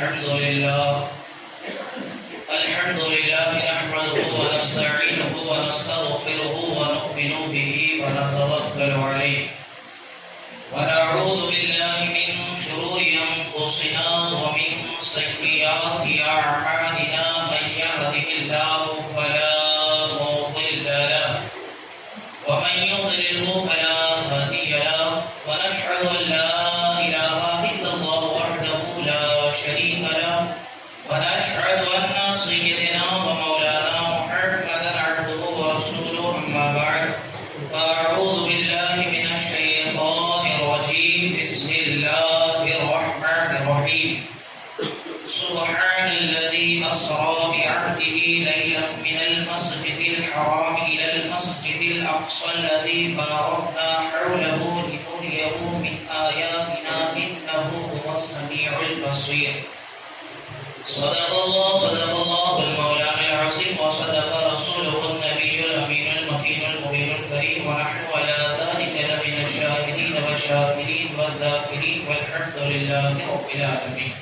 الحمد لله نحمده ونستعينه ونستغفره ونؤمن به ونتوكل عليه ونعوذ بالله من شرور أنفسنا ومن سيئات أعمالنا من يهده الله فلا مضل له ومن يضلل فلا هادي له ونشهد أن لا إله إلا الله وحده لا شريك له ونشهد أن سيدنا ومولانا محمدا عبده ورسوله أما بعد فأعوذ بالله من الشيطان الرجيم بسم الله الرحمن الرحيم سبحان الذي أسرى بعبده ليلا من المسجد الحرام إلى المسجد الأقصى الذي باركنا حوله لنريه من آياتنا إنه هو السميع البصير صدق الله المولانا العظيم وصدق رسوله النبي الأمين المكين المبين الكريم ونحن على ذلك لمن الشاهدين والشاكرين والذاكرين والحمد لله رب العالمين.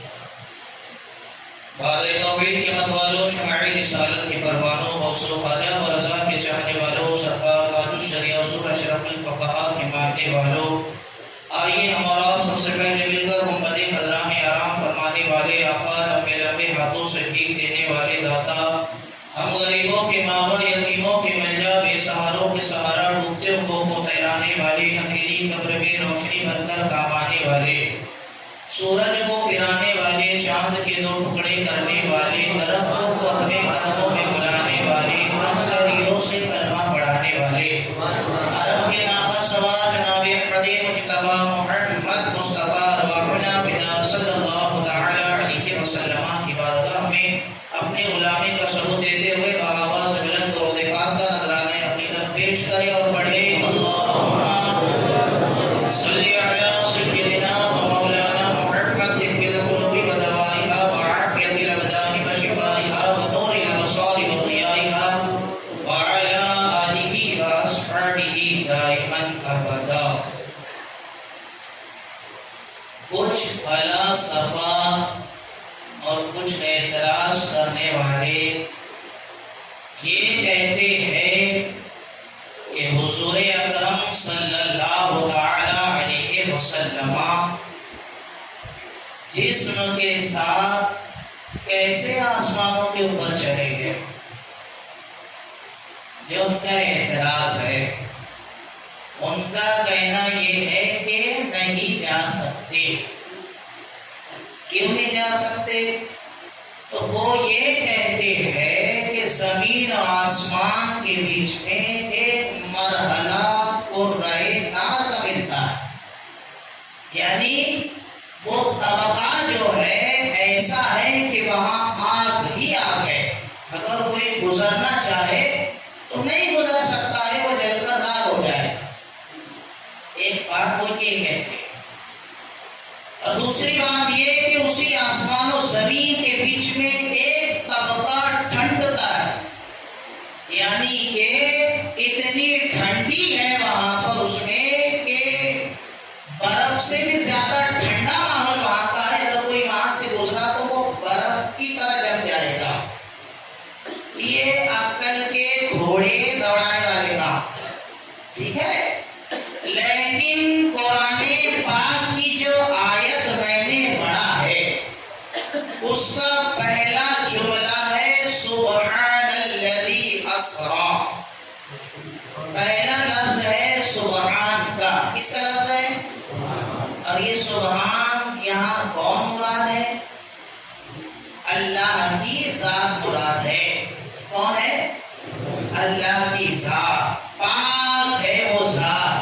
بعد توحید کے مت والوں، شمعی رسالت کے پروانوں، غوث و خواجہ و رضا کے چاہنے والوں، سرکار تاج الشریعہ حضور اشرف الفقہاء کے ماننے والوں، آئیے ہمارا سب سے پہلے مل کر گنبد خضرا میں آرام فرمانے والے آقا، لمبے لمبے ہاتھوں سے بھیک دینے والے داتا، ہم غریبوں کے ماوا، یتیموں کے ملجا، بے سہاروں کے سہارا، ڈوبتے ہوئے کو تیرانے والے، اندھیری قبر میں روشنی بن کر کام آنے والے، سورج کو پھرانے والے، چاند کے دو ٹکڑے کرنے والے، درختوں کو اپنے قدموں میں بلانے والے، کہکریوں سے کلمہ پڑھانے والے، عرب کے ناقہ سوا جناب احمد مجتبی محمد مصطفیٰ روحنا فدا صلی اللہ تعالی علیہ وسلم کی بارگاہ میں اپنے غلامی کا ثبوت دیتے ہوئے آواز بلند درود پاک کا نذرانہ عقیدت پیش کرے اور پڑھے اللہم صلی علی سیدنا و مولانا محمد طب القلوب و دوائها وعافیت الابدان و شفائها و نور الابصار و ضیائها وعلى آلہ و اصحابہ دائما ابدا. کچھ فلاسفہ اور کچھ اعتراض کرنے والے یہ کہتے ہیں کہ حضور اکرم صلی اللہ تعالی علیہ وسلم جسم کے ساتھ کیسے آسمانوں کے اوپر چلے گئے. جو ان کا اعتراض ہے، ان کا کہنا یہ ہے کہ نہیں جا سکتے. کیوں نہیں جا سکتے؟ تو وہ یہ کہتے ہیں کہ زمین و آسمان کے بیچ میں ایک مرحلہ قرۂ نار کا ملتا ہے، یعنی وہ طبقہ جو ہے ایسا ہے کہ وہاں آگ ہی آگ ہے. اگر کوئی گزرنا چاہے تو نہیں گزر سکتا ہے، وہ جل کر راکھ ہو جائے گا. ایک بات وہ یہ کہتے ہیں. اور دوسری بات یہ کہ اسی آسمان و زمین کے بیچ میں ایک طبقہ ٹھنڈتا ہے، یعنی کہ اتنی ٹھنڈی ہے وہاں پر اس میں کہ برف سے بھی زیادہ ٹھنڈا ماحول وہاں کا ہے. اگر کوئی وہاں سے گزرا تو وہ برف کی طرح جم جائے گا. یہ عقل کے گھوڑے دوڑانے والے کام، ٹھیک ہے. لیکن قرآن پاک کی جو آیت میں نے پڑھا ہے اس کا پہلا جملہ ہے سبحان الذی اسرا. پہلا لفظ ہے سبحان کا. کس کا لفظ ہے؟ اور یہ سبحان یہاں کون مراد ہے؟ اللہ کی ذات مراد ہے. کون ہے؟ اللہ کی ذات. پاک ہے وہ ذات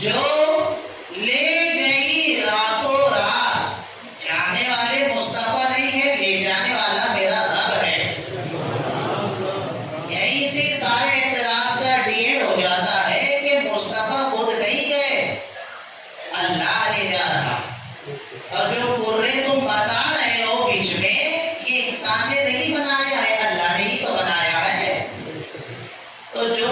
جو لے گئی راتوں رات. جانے والے مصطفیٰ نہیں ہے، لے جانے والا میرا رب ہے. یہیں سے سارے اعتراض کا ڈیٹ ہو جاتا ہے کہ مصطفیٰ خود نہیں گئے، اللہ لے جا رہا. اور جو قرے تم بتا رہے ہو بیچ میں، یہ انسان نے نہیں بنایا ہے، اللہ نے ہی تو بنایا ہے. تو جو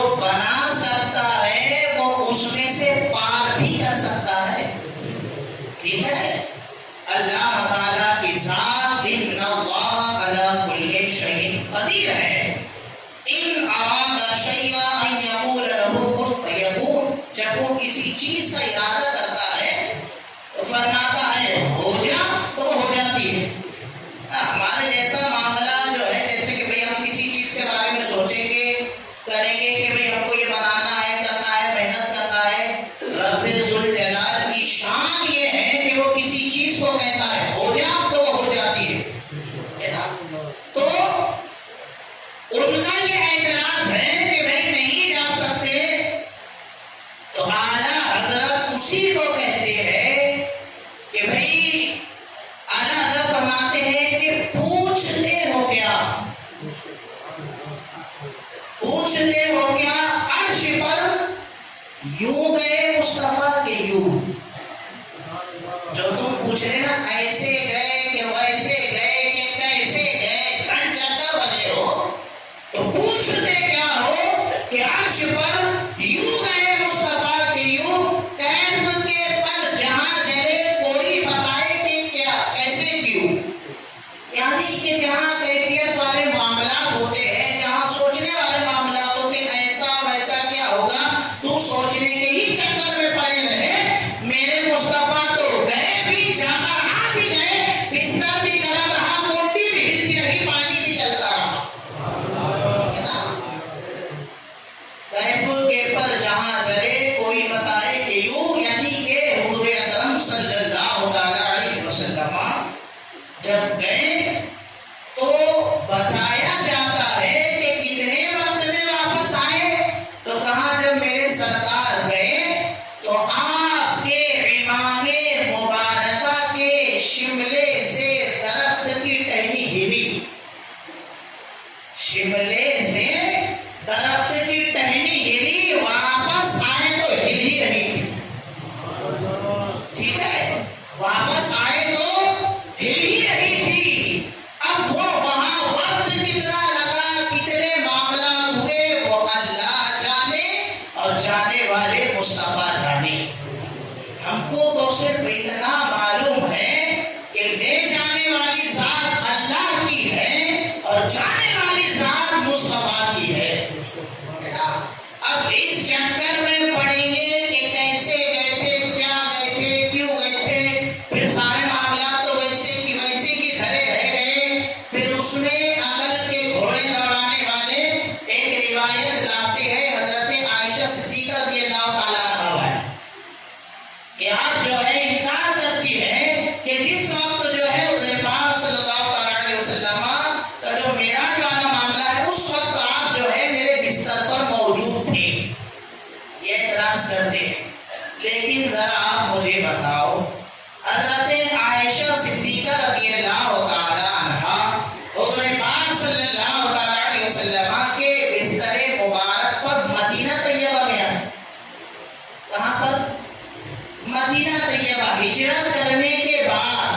کریں گے کہ بھئی ہم کو یہ بنانا ہے، کرنا ہے، محنت کرنا ہے۔ رب ذوالجلال کی شان یہ ہے کہ وہ کسی چیز کو کہتا ہے ہو جا تو وہ ہو جاتی ہے نا؟ تو ان کا یہ اعتراض ہے کہ بھئی نہیں جا سکتے، تو اعلیٰ حضرت اسی کو کہتے ہیں کہ بھئی اعلیٰ حضرت فرماتے ہیں کہ پوچھتے ہو کیا، پوچھتے ہو کیا عرش پر یوں گئے مصطفیٰ کے یوں، جو تم پوچھ رہے نا ایسے گئے کہ ویسے گئے کہ کیسے گئے، گھن چکر بنے ہو، تو پوچھتے کیا ہو کہ عرش پر یوں گئے مصطفیٰ کے یوں، کیف کے پل جہاں چلے کوئی بتائے کہ کیا کیسے کیوں، یعنی کہ جہاں کیفیت والے معاملات ہوتے ہیں، جہاں سوچنے والے معاملات ہوتے ہیں، ایسا ویسا کیا ہوگا، تو سوچنے کے ہی چکر میں پڑے رہے، میرے مصطفیٰ تو گئے بھی، جا کر آ بھی گئے، بستر بھی گرم رہا، پونڈی بھی ہلتی رہی، پانی بھی چلتا رہا، ہے نا؟ کیف کے پر جہاں چلے کوئی بتائے کہ یوں، یعنی کہ حضور اکرم صلی اللہ علیہ وسلم جب گئے تو بتایا جاتا ہے کہ کتنے وقت میں واپس آئے، تو کہاں جب میرے سرکار گئے تو آپ کے امام مبارکہ کے شملے سے درخت کی ٹہنی ہلی، شملے سے درخت کی ٹہنی ہلی، واپس آئے تو ہل ہی رہی تھی، ٹھیک ہے، واپس آئے تو ہل ہی رہی تھی۔ اب وہ وہاں وقت کتنا لگا، کتنے معاملات ہوئے، وہ اللہ جانے اور جانے والے مصطفیٰ جانے، ہم کو تو صرف اتنا معلوم ہے کہ لے جانے والی ذات اللہ کی ہے اور جانے والی ذات مصطفیٰ کی ہے نا؟ اب اس چکر میں پڑیں گے کہ کیسے گئے تھے، کیا گئے تھے، کیوں گئے تھے، پھر سارے معاملات تو ویسے کی ویسے کی دھرے رہ گئے، پھر اس میں عقل کے گھوڑے دوڑانے والے ایک روایت لاتے ہیں حضرت عائشہ صدیقہ رضی اللہ تعالیٰ عنہا کہ آپ جو ہے انکار کرتی ہے کہ جس وقت جو ہے حضور پاک صلی اللہ علیہ وسلم کا جو معراج والا معاملہ ہے، اس وقت آپ جو ہے میرے بستر پر موجود تھے، یہ اعتراض کرتے ہیں۔ لیکن ذرا آپ مجھے بتاؤ، حضرت عائشہ صدیقہ رضی اللہ تعالی عنہا حضور پاک صلی اللہ علیہ وسلم کے بستر مبارک پر مدینہ طیبہ میں آئے، کہاں پر؟ مدینہ طیبہ، ہجرت کرنے کے بعد،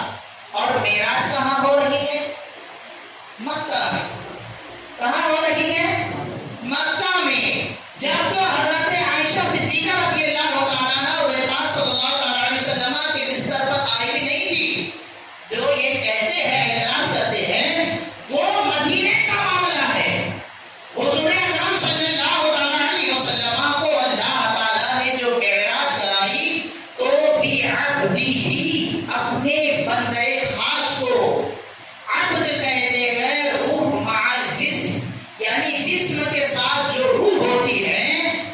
اور معراج کہاں ہو رہی ہے؟ مکہ میں۔ کہاں ہو رہی ہے؟ مکہ میں۔ جب تو حضرت عائشہ صدیقہ رضی اللہ تعالیٰ عنہ حضور پاک صلی اللہ علیہ وسلم کے بستر پر آئی بھی نہیں تھی، جو یہ کہتے ہیں، اعتراض کرتے ہیں، وہ مدینے کا معاملہ ہے۔ حضور اکرم صلی اللہ علیہ وسلم کو اللہ تعالیٰ نے جو معراج کرائی تو بعبدہ، اپنے بندے خاص کو، عبد کہتے ہیں روح مع الجسم، یعنی جسم کے ساتھ جو روح ہوتی ہے،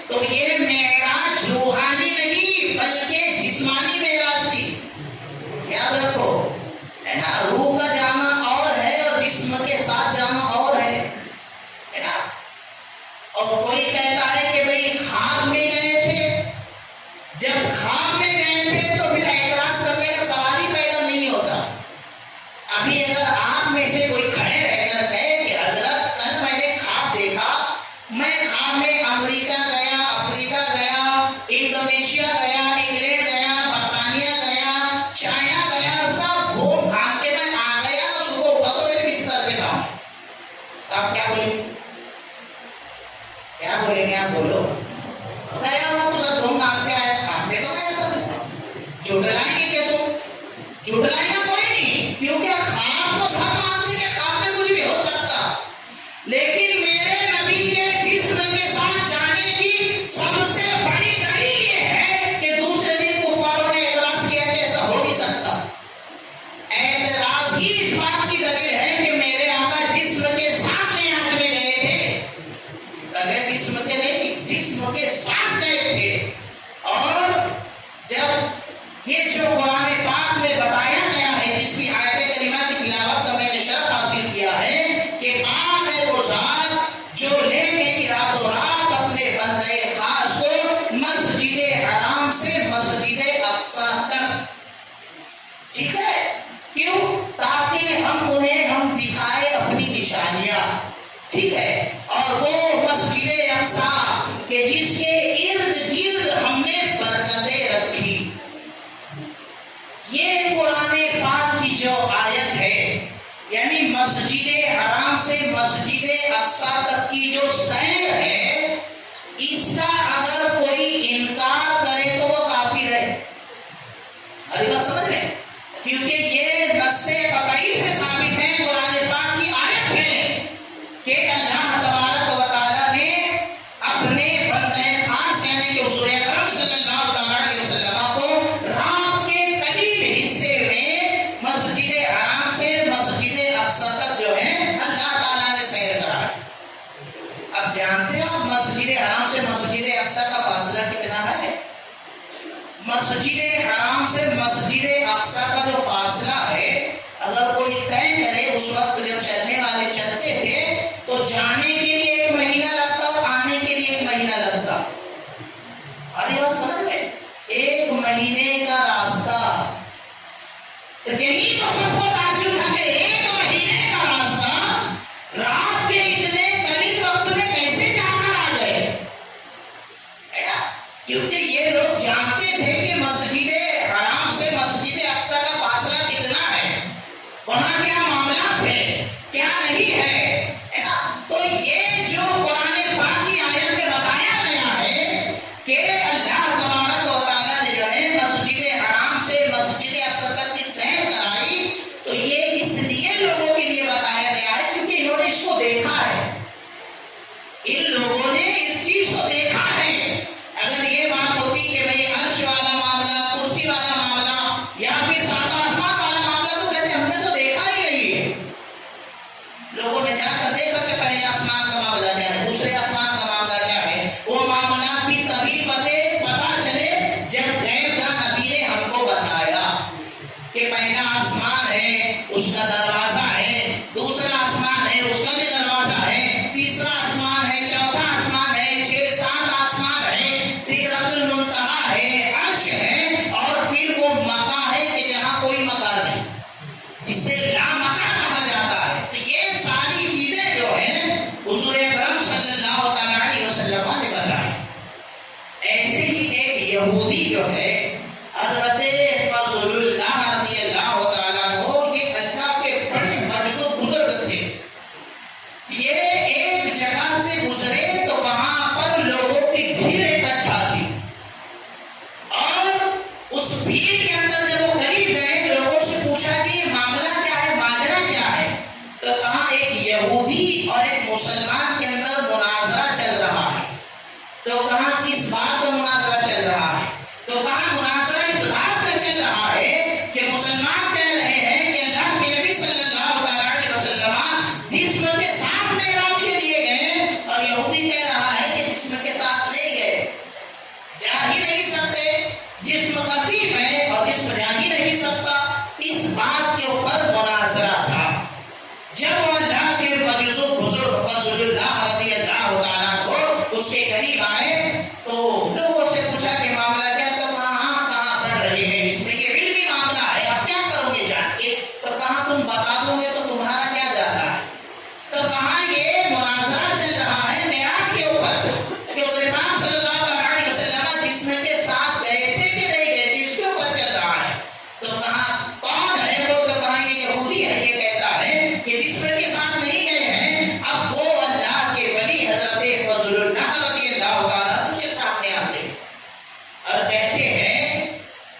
تو یہ معراج روحانی نہیں بلکہ جسمانی معراج تھی، یاد رکھو، ہے نا؟ روح کا جانا اور ہے اور جسم کے ساتھ جانا اور ہے نا؟ اور کوئی کہتا ہے کہ بھئی خواب میں گئے تھے، جب خواب میں گئے تھے تو پھر اعتراض کرنے کا سوال ہی پیدا نہیں ہوتا۔ ابھی اگر آپ میں سے کوئی کھڑے رہ کر کہے کہ حضرت کل میں نے خواب دیکھا، میں خواب میں امریکہ گیا، افریقہ گیا، انڈونیشیا گیا، انگلینڈ گیا، برطانیہ گیا، چائنا گیا، سب گھوم گھام کے میں آ گیا، صبح اٹھا تو میرے بستر پہ تھا، تو آپ کیا بولیں گے؟ کیا بولیں گے آپ؟ بولو، گیا ہوا تو سب گھوم گھام کے آیا، خواب میں تو گیا تھا، جھٹلائیں گے کہ تم؟ جھٹلائیں گا کوئی نہیں، کیونکہ خواب تو سب مانتے کہ خواب میں کچھ بھی ہو سکتا، لیکن میرے نبی کے جسم کے ساتھ جانے کی سب سے بڑی دلیل یہ ہے کہ دوسرے دن کفاروں نے اعتراض کیا کہ ایسا ہو نہیں سکتا۔ اعتراض ہی اس بات کی دلیل ہے کہ میرے آقا جسم کے ساتھ معراج میں گئے تھے، اگر جسم گئی راتوں رات اپنے بندے خاص کو مسجد حرام سے مسجد اقصی تک. ٹھیک ہے؟ کیوں؟ تاکہ ہم دکھائے اپنی نشانیاں. ٹھیک ہے؟ اور وہ مسجد اقصی کہ جس کے ارد گرد ہم نے برکتیں رکھی. یہ قرآن پاک کی جو آیت ہے، یعنی مسجد حرام سے مسجد اقصی تک کی جو سیر ہے، اس کا اگر کوئی انکار کرے تو وہ کافر ہے. ہری بات سمجھ رہے ہیں؟ کیونکہ یہ نص قطعی سے ثابت ہے، قرآن پاک کی آیت ہے کہ اللہ تبارک و تعالی نے اپنے بندے خاص یعنی کہ حضور اکرم صلی اللہ علیہ وسلم کو رات کے قلیل حصے میں مسجد حرام سے مسجد اقصی تک جو ہے اللہ تعالیٰ نے سیر کرایا. اب جانتے ہو مسجد حرام سے مسجد اقصی کا فاصلہ کتنا ہے؟ مسجد حرام سے مسجد اقصی کا جو فاصلہ ہے، اگر کوئی طے کرے، اس وقت جب چلنے والے چلتے تھے تو جانے کے لیے 1 مہینہ لگتا اور آنے کے لیے 1 مہینہ لگتا. ہماری بات سمجھ گئے؟ 1 مہینے کا راستہ. یہی تو سب کو تعجب ہے کہ 1 مہینے کا راستہ رات کے اتنے قریب وقت میں کیسے جا کر آ گئے. کیونکہ یہ لوگ جانتے تھے کہ مسجد حرام سے مسجد اقصی کا فاصلہ کتنا ہے، وہاں کیا معاملات ہے، کیا نہیں ہے نا. تو یہ جو قرآن پاک کی آیت میں بتایا گیا ہے کہ اللہ تبارک و تعالیٰ نے جو ہے مسجد حرام سے مسجد اقصی تک کی سیر کرائی، تو یہ اس لیے لوگوں کے لیے بتایا گیا ہے کیونکہ انہوں نے اس کو دیکھا ہے. ان لوگوں نے اس چیز کو دیکھا ہے. اگر یہ بات ہوتی کہ بھئی عرش والا معاملہ، کرسی والا معاملہ یا پھر سات آسمان والا معاملہ، تو کہتے ہم نے تو دیکھا ہی نہیں ہے. لوگوں نے جا کر دیکھا کہ پہلے آسمان کا معاملہ کیا ہے، دوسرے آسمان کا معاملہ کیا ہے. وہ معاملات بھی تبھی پتہ چلے جب غیب کا نبی نے ہم کو بتایا کہ پہلا آسمان ہے، اس کا دروازہ ہے، دوسرا آسمان ہے، اس کا بھی دروازہ ہے، تیسرا آسمان ہے، چوتھا آسمان ہے، 6-7 آسمان ہے، سدرۃ المنتہا ہے، عرش ہے، اور پھر وہ مکہ ہے کہ جہاں کوئی مکہ نہیں، جسے لامکہ کہا جاتا ہے. تو یہ ساری چیزیں جو ہیں حضور اکرم صلی اللہ علیہ وسلم نے بتائی. ایسے ہی ایک یہودی جو ہے حضرت فضل اللہ رضی اللہ تعالیٰ عنہ، یہ اللہ کے بڑے مجذوب بزرگ تھے. یہ ایک جگہ سے گزرے تو وہاں پر لوگوں کی بھیڑ اکٹھا تھی، اور اس بھیڑ کے اندر جب وہ قریب گئے، لوگوں سے پوچھا کہ یہ معاملہ کیا ہے، ماجرا کیا ہے. تو کہا ایک یہودی اور ایک مسلمان کے اندر مناظرہ چل رہا ہے. تو کہا کس بات کا مناظرہ چل رہا ہے؟ تو کہا مناظرہ اس بات کا چل رہا ہے کہ مسلمان کہہ رہے ہیں کہ اللہ کے نبی صلی اللہ علیہ وسلم جسم کے ساتھ معراج کے لیے گئے، اور یہودی کہہ رہا ہے کہ جسم کے ساتھ نہیں گئے، جا ہی نہیں سکتے، جسم قدیم ہے اور جسم جا ہی نہیں سکتا. اس بات کے اوپر مناظرہ تھا. جب اللہ کے مجذوب بزرگ فضل اللہ رضی اللہ تعالیٰ کو اس کے قریب آئے تو لوگوں سے پوچھا کہ معاملہ کیا. تو کہاں پڑھ رہے ہیں، اس میں یہ علمی معاملہ ہے، آپ کیا کرو گے جان کے. تو کہاں تم بتا دو گے تو تمہارا کیا جاتا ہے. تو کہاں یہ مناظرہ چل رہا ہے معراج کے اوپر کہ حضور پاک صلی اللہ علیہ وسلم جسم کے ساتھ گئے تھے کہ نہیں گئے تھے، اس کے اوپر چل رہا ہے. تو کہاں کون ہے وہ؟ تو کہاں یہ یہودی ہے، یہ کہتا ہے کہ جسم کے ساتھ نہیں گئے ہیں. اب وہ اللہ کے ولی حضرت فضل اللہ رضی اللہ تعالیٰ اس کے سامنے آتے ہیں اور کہتے ہیں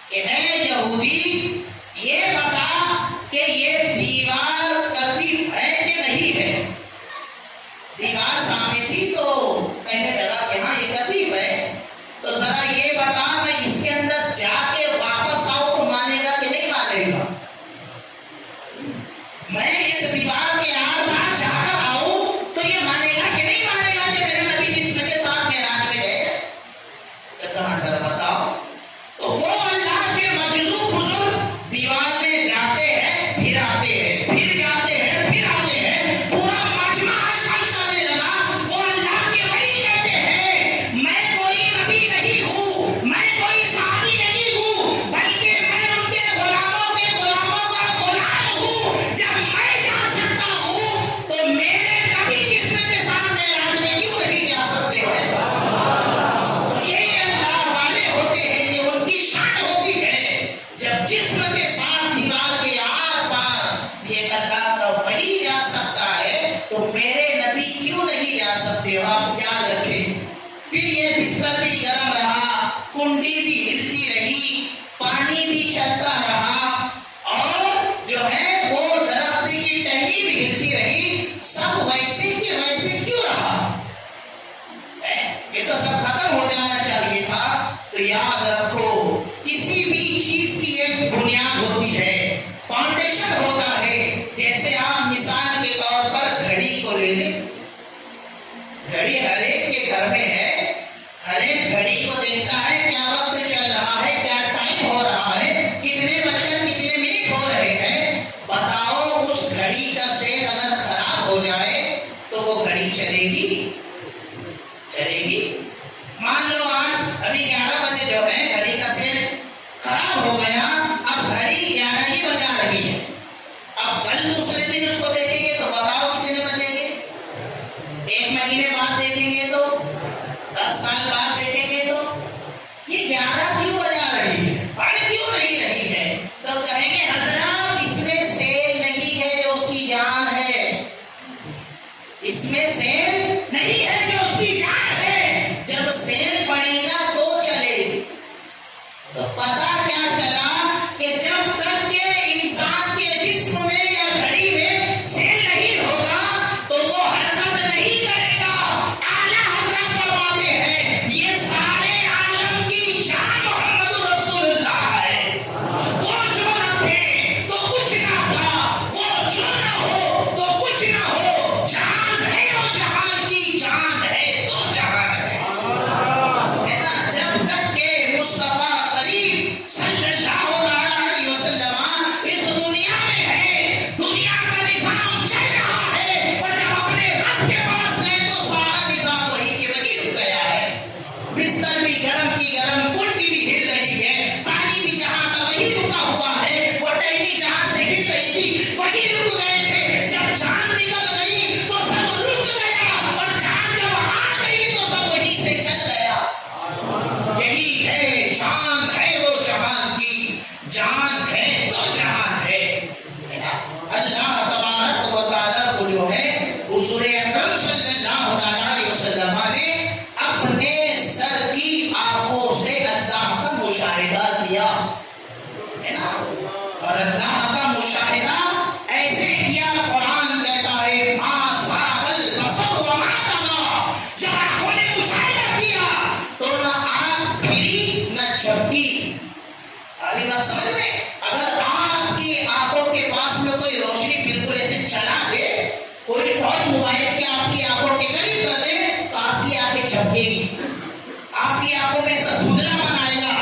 کہ اے یہودی، یہ بتا کہ یہ دیوار قریب ہے کہ نہیں ہے. دیوار سامنے تھی تو کہنے لگا کہ ہاں یہ قریب ہے. تو ذرا یہ بتا میں اس کے اندر جا کے واپس آؤں تو مانے گا کہ نہیں مانے گا؟ میں اس دیوار کے آر پار جا کر آؤں تو یہ مانے گا کہ نہیں مانے گا کہ میرے نبی جسم کے ساتھ معراج میں گئے؟ تو کہاں ذرا بتاؤ. تو وہ اللہ کے مجذوب بزرگ دیوار میں جاتے ہیں، پھر آتے ہیں، پھر جاتے ہیں، پھر آتے ہیں، پورا مجمع کرنے لگا. وہ اللہ سکتے ہو، آپ یاد رکھیں۔ پھر یہ بستر بھی گرم رہا، کنڈی بھی ہلتی رہی، پانی بھی چلتا رہا، اور جو ہے وہ درخت کی ٹہنی بھی ہلتی رہی، سب ویسے کہ ویسے کیوں رہا؟ یہ تو سب ختم ہو جانا چاہیے تھا۔ تو یاد رکھو، کسی بھی چیز کی ایک بنیاد ہوتی ہے، فاؤنڈیشن ہوتا ہے۔ جیسے آپ مثال کے طور پر گھڑی کو لے لیں، گھڑی ہر ایک کے گھر میں ہے، ہر ایک گھڑی کو دیکھتا ہے کیا وقت چل رہا ہے، کیا ٹائم ہو رہا ہے، کتنے بج کر کتنے منٹ ہو رہے ہیں۔ بتاؤ اس گھڑی کا سیٹ اگر خراب ہو جائے تو وہ گھڑی چلے گی؟ چلے گی؟ مان لو آج ابھی 11 بجے جو ہے گھڑی کا سیٹ خراب ہو گیا، اب گھڑی 11 ہی بجا رہی ہے، اب کل دوسرے دن اس کو دیکھیں گے تو بتاؤ کتنے بجیں گے؟ 1 مہینے بعد دیکھیں گے تو 10 سال بعد دیکھیں گے تو یہ 11 کیوں بجا رہی ہے، بڑھ کیوں نہیں رہی ہے؟ تو کہیں گے حضرات اس میں سیل نہیں ہے جو اس کی جان ہے، اس میں سیل نہیں ہے جو اس کی جان ہے، جب سیل پڑے گا تو چلے گی۔ تو پتا کیا چلا کہ جب تک کہ انسان کے جسم میں یا گھڑی میں سیل نہیں ہوگا تو وہ حرکت نہیں کرے گا۔ اعلیٰ حضرت فرماتے ہیں یہ سارے عالم کی جان محمد رسول اللہ ہے، وہ جو نہ تھے تو کچھ نہ تھا، وہ جو نہ ہو تو کچھ نہ ہو، جان ہے وہ جہان کی، جان ہے تو جہان ہے۔ جب تک کہ مصطفیٰ کریم صلی اللہ علیہ وسلم اس دنیا میں ہے، دنیا کا نظام چل رہا ہے، اور جب اپنے رب کے پاس گئے تو سارا نظام وہی کے وہی رک گیا ہے۔ بستر بھی گرم کی گرم، کنڈی بھی ہل رہی ہے، پانی بھی جہاں کا وہی رکا ہوا ہے، وہ ٹہنی جہاں سے ہل رہی تھی وہی رک گئے تھے۔ جب جان نکل گئی تو سب رک گیا، اور جان جب آ گئی تو سب وہی سے چل گیا۔ یہی ہے جان ہے وہ جہان کی، جان ہے تو جہان ہے۔ اللہ تبارک و تعالیٰ کو جو ہے حضور اکرم صلی اللہ علیہ وسلم نے اپنے سر کی آنکھوں سے اللہ کا مشاہدہ کیا ہے نا، اور اللہ کا مشاہدہ ایسے کیا، قرآن کہتا ہے ما زاغ البصر وما طغى، جب آنکھوں نے مشاہدہ کیا تو نہ آنکھ پھری نہ جھپکی۔ آگے بات سمجھ گئے؟ اگر آپ کی آنکھوں کے پاس میں کوئی روشنی بالکل ایسے چلا دے، کوئی ٹارچ موبائل کی آپ کی آنکھوں کے قریب کر دے تو آپ کی آنکھیں جھپکے گی، آپ کی آنکھوں میں ایسا دھندلا بنائے گا،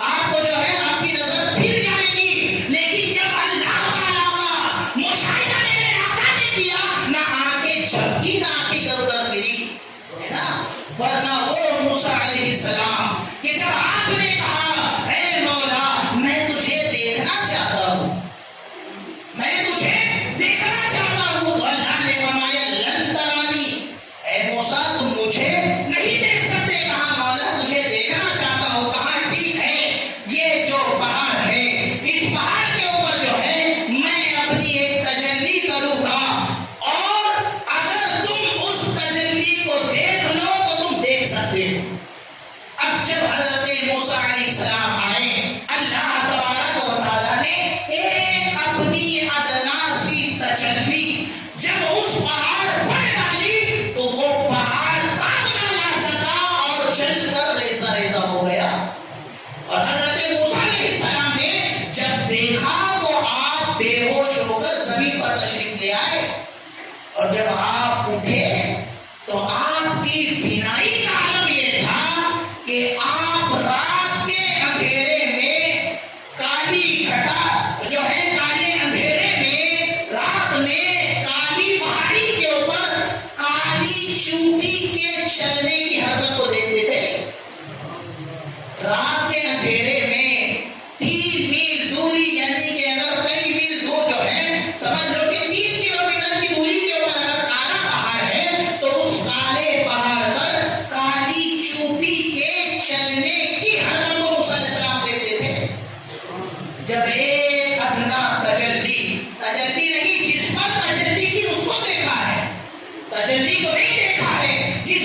آپ کو جو ہے آپ کی نظر پھر جائے گی۔ لیکن جب اللہ تعالیٰ کا مشاہدہ میرے آقا نے کیا، نہ آنکھیں جھپکی نہ آنکھیں ادھر ادھر پھری، ہے نا۔ ورنہ وہ موسیٰ علیہ السلام کہ جب آپ نے کہا اے مولا میں تجھے دیکھنا چاہتا ہوں، میں تجھے دیکھنا چاہتا ہوں، تو اللہ نے فرمایا لن ترانی، اے موسیٰ تم مجھے نہیں دیکھ سکتے۔ کہا مولا تجھے دیکھنا چاہتا ہوں۔ کہا ٹھیک ہے، یہ جو پہاڑ ہے اس پہاڑ کے اوپر جو ہے میں اپنی ایک تجلی کروں گا، اور اگر تم اس تجلی کو دیکھ لو تو تم دیکھ سکتے ہو۔ اب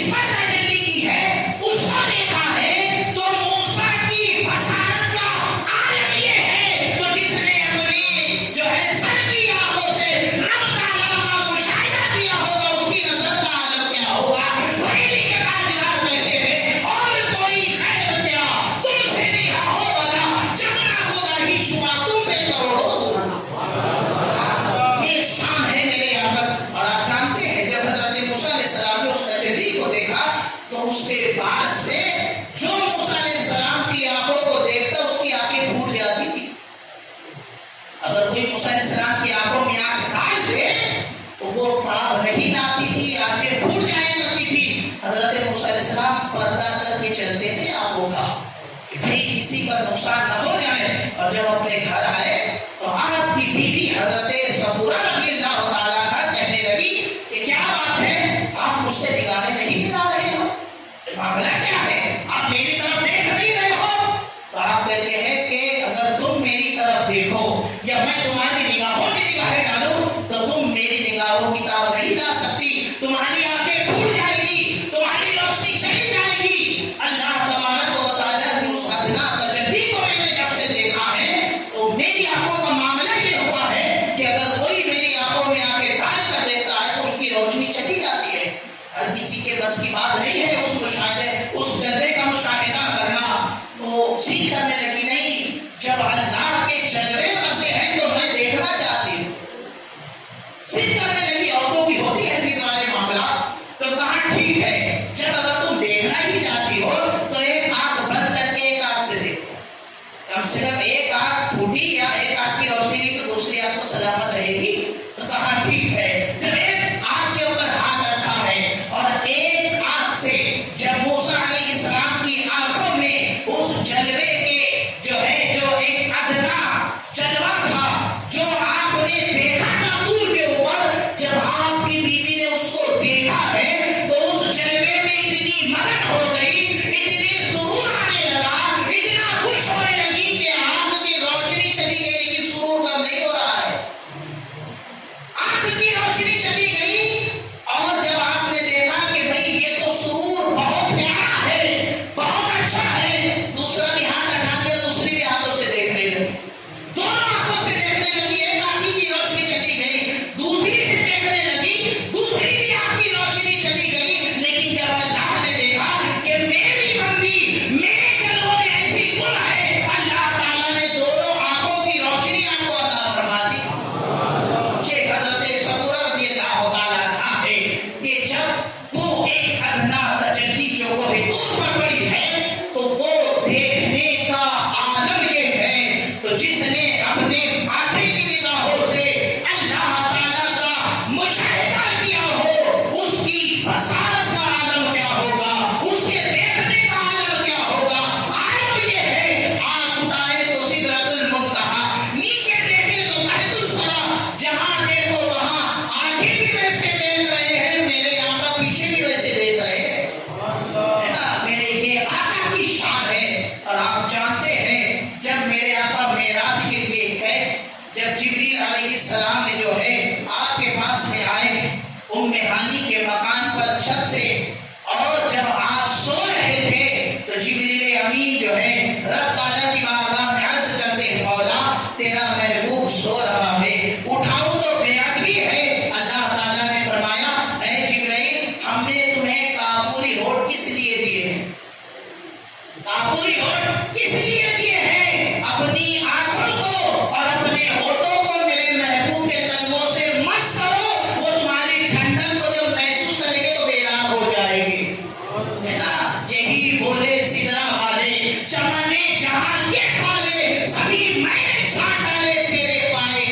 جس پر تجلی کی ہے اس کو دیکھا ہے، تو موسیٰ کی بصارت کا عالم یہ ہے، تو جس نے اپنی جو ہے سر کی آنکھوں سے رب تعالیٰ کا مشاہدہ کیا ہوگا اس کی نظر کا عالم کیا ہوگا۔ بریلی کے تاجدار کہتے ہیں اور کوئی غیب کیا تم سے نگاہ ہو بلا، جمنا خدا ہی چھپا تم پہ کروڑوں درہم۔ یہ شان ہے میرے آقا۔ اور آپ جانتے ہیں جب حضرت موسیٰ علیہ السلام نے اس تجلی کو دیکھا تو اس کے بعد سے جو موسیٰ علیہ السلام کی آنکھوں کو دیکھتا اس کی آنکھیں پھوٹ جاتی تھی۔ اگر کوئی موسیٰ علیہ السلام کی آنکھوں میں آنکھ ڈال دے تو وہ تاب نہیں لاتی تھی، آنکھیں پھوٹ جایا کرتی تھی۔ حضرت موسیٰ علیہ السلام پردہ کر کے چلتے تھے آنکھوں کا کہ بھئی کسی کا نقصان نہ ہو جائے۔ اور جب اپنے گھر آئے تو آپ کی بیوی حضرت صبورہ رضی اللہ تعالیٰ عنہا کہنے لگی کہ کیا بات ہے، آپ مجھ سے نگاہیں نہیں ملا رہے ہو، معاملہ کیا ہے، آپ میری طرف دیکھ نہیں رہے ہو؟ تو آپ کہتے ہیں کہ اگر تم میری طرف دیکھو یا میں تمہاری نگاہوں میں نگاہیں ڈالوں تو تم میری نگاہوں کی تاب نہیں لا سکتی، تمہاری آنکھیں پھوٹ جائے گی، تمہاری روشنی چلی جائے گی۔ اللہ تبارک و تعالیٰ کی اس ادنا تجلی کو میں نے جب سے دیکھا ہے تو میری آنکھوں کا معاملہ یہ ہوا ہے کہ اگر کوئی میری آنکھوں میں آنکھیں ڈال کر دیتا ہے تو اس کی روشنی چلی جاتی ہے۔ ہر کسی کے بس کی بات نہیں ہے اس مشاہدے اس جلوے کا مشاہدہ کرنا۔ تو ضد کرنے لگی نہیں، جب اللہ کے جلوے بسے ہیں تو میں دیکھنا چاہتی ہوں۔ ضد کرنے لگی، عورتوں کی ہوتی ہے ضد والے معاملات۔ تو کہا ٹھیک ہے، جب اگر تم دیکھنا ہی چاہتی ہو تو ایک آنکھ بند کر کے ایک آنکھ سے دیکھو، کم سے کم ایک آنکھ پھوٹی یا ایک آنکھ کی روشنی کی تو دوسری آنکھ تو سلامت رہے گی۔ تو کہا ٹھیک ہے، جب ایک آنکھ کے اوپر ہاتھ رکھا ہے اور ایک آنکھ سے جب موسیٰ علیہ السلام کی آنکھوں میں اس جلوے کے جو ہے جو ایک ادنا جلوہ تھا جو آپ نے دیکھا تھا دور کے اوپر، جب آپ کی بیوی نے اس کو دیکھا ہے تو اس جلوے میں اتنی مگن ہو گئی، اتنی سرور آنے لگا، اتنا خوش ہونے لگی کہ آنکھ کی روشنی چلی گئی لیکن سرور کم نہیں ہو رہا ہے۔ آنکھ کی روشنی چلی گئی اور جب آپ نے دیکھا کہ بھئی یہ تو سرور بہت پیارا ہے، بہت اچھا ہے، دوسرا بھی ہاتھ ہٹا دیا، دوسری بھی ہاتھوں سے دیکھنے لگی، دونوں آنکھوں سے دیکھنے لگی، ایک آنکھ کی روشنی چلی گئی، دوسری سے دیکھنے لگی، دوسری بھی آنکھ کی روشنی چلی گئی۔ لیکن جب اللہ نے دیکھا کہ میری بندی میرے جلووں میں ایسی گل ہے، اللہ تعالیٰ نے دونوں آنکھوں کی روشنی آپ کو عطا فرما دی۔ یہ حضرت صبورہ رضی اللہ تعالیٰ عنہا ہے کہ جب وہ ایک ادنا تجلی جو کوہ طور پر پڑی ہے تو وہ دیکھنے کا عالم یہ ہے، تو جس نے اپنے ماتھے کی نگاہوں سے اللہ تعالیٰ کا مشاہدہ کیا ہو اس کی بصارت کا عالم کیا ہوگا، اس کے دیکھنے کا عالم کیا ہوگا۔ عالم یہ ہے، آنکھ اٹھائے تو سدرۃ المنتہا، نیچے دیکھے تو تحت الثری، جہاں دیکھو وہاں آگے بھی ویسے دیکھ رہے ہیں، میرے آقا پیچھے بھی ویسے دیکھ رہے ہیں، ہے نا، میرے یہ آقا کی شان ہے۔ اور آپ جانتے ہیں جب میرے آقا معراج کے لیے گئے، جب جبریل علیہ السلام نے جو ہے آپ کے پاس میں آئے ام ہانی کے مکان پر چھت سے، اور جب آپ سو رہے تھے تو جبریل امین جو ہے رب تعالیٰ کی بارگاہ میں عرض کرتے ہیں مولا تیرا محبوب سو رہا ہے، اٹھاؤ تو بے ادبی ہے۔ اللہ تعالیٰ نے فرمایا اے جبرائیل ہم نے تمہیں کافوری ہونٹ کس لیے دیے ہیں؟ کافوری ہونٹ کس لیے دیے ہیں؟ اپنی آنکھوں کو اور اپنے ہونٹوں کو میرے محبوب کے تنگوں سے مس کرو، وہ تمہاری ٹھنڈک کو جب محسوس کریں گے تو بیدار ہو جائے گی، ہے نا۔ یہی بولے سدرا والے چمنے جہاں کے کھالے، سبھی میں نے چھانٹ ڈالے تیرے پائے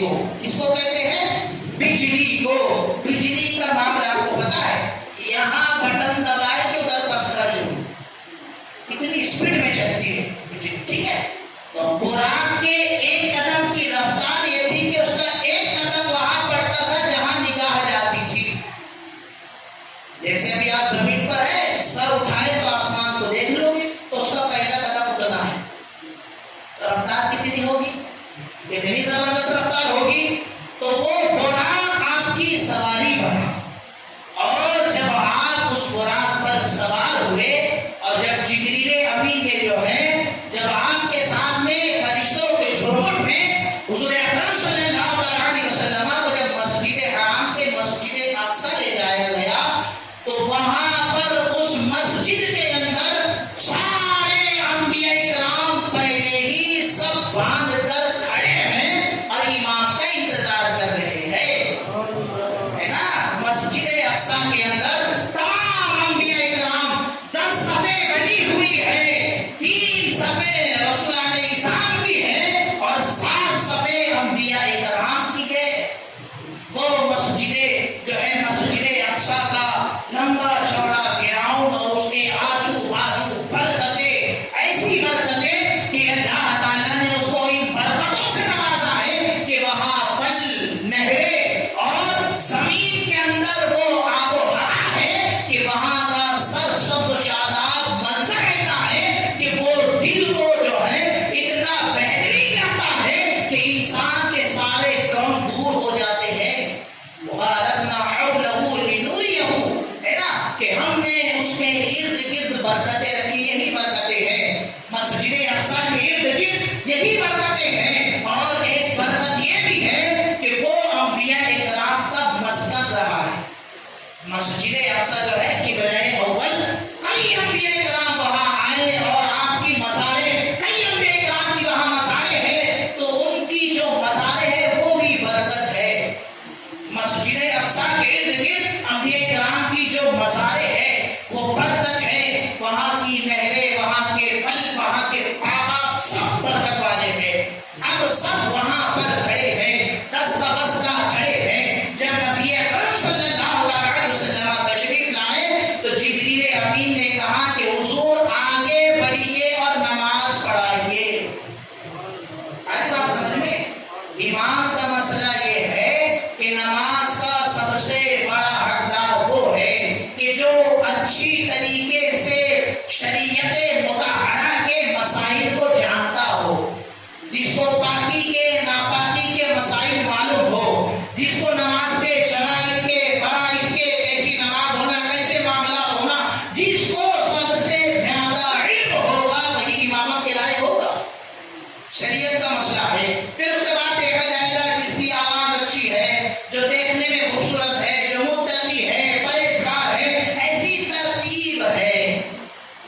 کو. کس کو کہتے ہیں؟ بجلی کو. بجلی کا معاملہ آپ کو پتا ہے, یہاں بٹن دبائے کہ ادھر پنکھا شروع, کتنی اسپیڈ میں چلتی ہے بجلی, ٹھیک ہے. تو براق کے ایک قدم کی رفتار یہ تھی کہ اس کا ایک قدم وہاں پڑتا تھا جہاں نگاہ جاتی تھی. جیسے ابھی آپ زمین پر ہے, سر اٹھائے تو آسمان کو دیکھ لو گے, تو اس کا پہلا قدم اٹھنا ہے. رفتار کتنی ہوگی؟ اتنی زبردست رفتار ہوگی. تو وہ براق آپ کی سواری بنا, اور جب آپ اس براق پر سوار ہوئے, اور جب جبریل امین نے جو ہے جب آپ کے سامنے فرشتوں کے جھرمٹ میں حضور اکرم صلی اللہ علیہ وسلم کو جب مسجد حرام سے مسجد اقصی لے جایا گیا, تو وہاں پر اس مسجد کے اندر سارے انبیاء کرام پہلے ہی سب باندھ کر کھڑے ہیں اور امام کا انتظار کر رہے ہیں, ہے نا. مسجد اقصی کے اندر تمام انبیاء کرام 10 صفیں بنی ہوئی ہے, 3 صفیں رسولان اسلام کی ہے, اور 7 صفیں انبیاء کرام کی ہے. وہ مسجد جو ہے مسجد اقصی کا لمبا چوڑا گراؤنڈ, اور اس کے آجو باجو برکتیں, ایسی برکتیں کہ اللہ تعالیٰ نے اس کو ان برکتوں سے نوازا ہے کہ وہاں پھل, نہریں, اور زمین کے اندر وہ آب و ہوا ہے کہ وہاں کا سرسبز و شاداب منظر ایسا ہے کہ وہ دل کو جو ہے اتنا بہترین لگتا ہے کہ انسان کے سارے غم دور ہو جاتے ہیں. وبارکنا حولہ لنریہ, ہے نا, کہ ہم نے اس کے ارد گرد برکتیں رکھی. یہی برکتیں ہیں مسجد اقصی کے ارد گرد, یہی برکتیں ہیں. اور ایک برکت یہ بھی ہے کہ وہ انبیاء کرام کا مسکن رہا ہے. مسجد اقصی جو ہے قبلہ اول, کئی انبیاء کرام وہاں آئے, اور آپ کی مزاریں, کئی انبیاء کرام کی وہاں مزاریں ہیں, تو ان کی جو مزاریں ہیں وہ بھی برکت ہے. مسجد اقصی کے ارد گرد انبیاء کرام کی جو مزاریں ہیں وہ برکت ہے. وہاں کی نہریں, وہاں کے پھل, وہاں کے باغات سب برکت والے ہیں. اب سب وہاں پر کھڑے ہیں, دستہ بستہ کھڑے ہیں. جب نبی اکرم صلی اللہ علیہ وسلم تشریف لائے تو جبریل امین نے کہا کہ حضور آگے بڑھیے اور نماز پڑھائیے. آج بات سمجھ میں, امام کا مسئلہ یہ ہے کہ نماز کا سب سے بڑا حقدار وہ ہے کہ جو اچھی طریقے سے شریعت مطہرہ کے مسائل کو جانتا ہو, جس کو پاکی کے ناپاکی کے مسائل معلوم ہو, جس کو نماز کے شرائط کے, فرائض کے, کیسی نماز ہونا, کیسے معاملات ہونا, جس کو سب سے زیادہ علم ہوگا وہی امامت کے لائق ہوگا. شریعت کا مسئلہ ہے. پھر اس کے بعد دیکھا جائے گا جس کی آواز اچھی ہے, جو دیکھنے میں خوبصورت ہے, جو متقی ہے, پرہیزگار ہے, ایسی ترتیب ہے,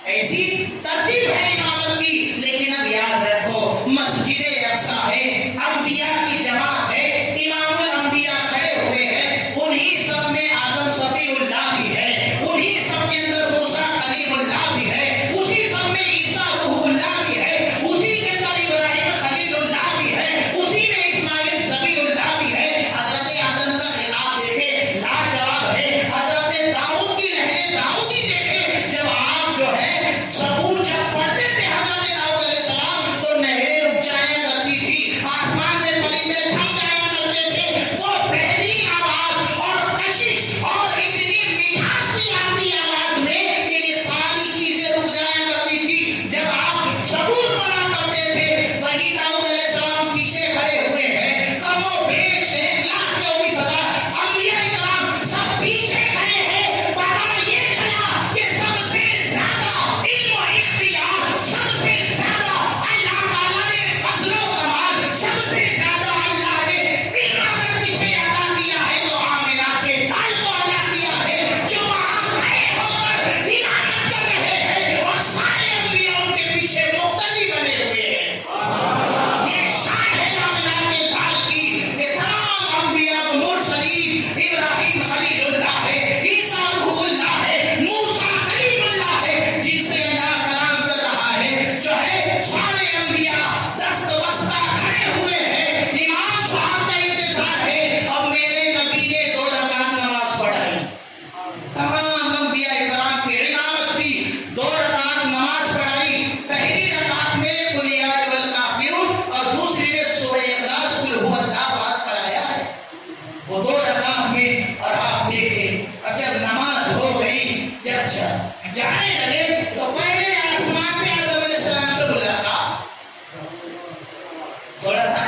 ایسی ترتیب ہے امامت کی. لیکن اب یاد رکھو مسجد اقصی ہے, انبیاء کی جماعت ہے, امام الانبیاء کھڑے ہوئے ہیں, انہی سب میں آدم صفی اللہ بھی ہے, انہی سب کے اندر موسیٰ کلیم اللہ بھی ہے, اسی سب میں عیسیٰ روح اللہ بھی ہے, اسی کے اندر ابراہیم خلیل اللہ بھی ہے, اسی میں اسماعیل ذبیح اللہ بھی ہے. حضرت آدم کا خطاب دیکھے, لاجواب ہے. حضرت داؤد کی نہر داؤدی دیکھے, جب آپ جو ہے زبور جب پڑھتے تھے حضرت داؤد علیہ السلام, تو نہریں رک جایا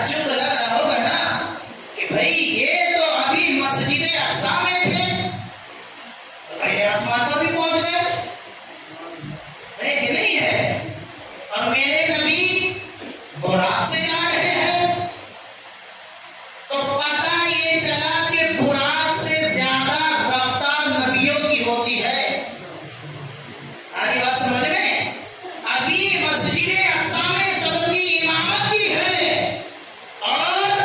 تعجب لگ رہا ہوگا نا کہ بھائی یہ تو ابھی مسجد اقصی میں تھے تو پہلے آسمان پر بھی پہنچ گئے ہے کہ نہیں ہے؟ اور میرے نبی براق سے جا رہے ہیں تو پتہ یہ چلا کہ براق سے زیادہ رفتار نبیوں کی ہوتی ہے۔ آج بات سمجھ میں؟ ابھی مسجد اقصی میں سب کی امامت بھی ہے اور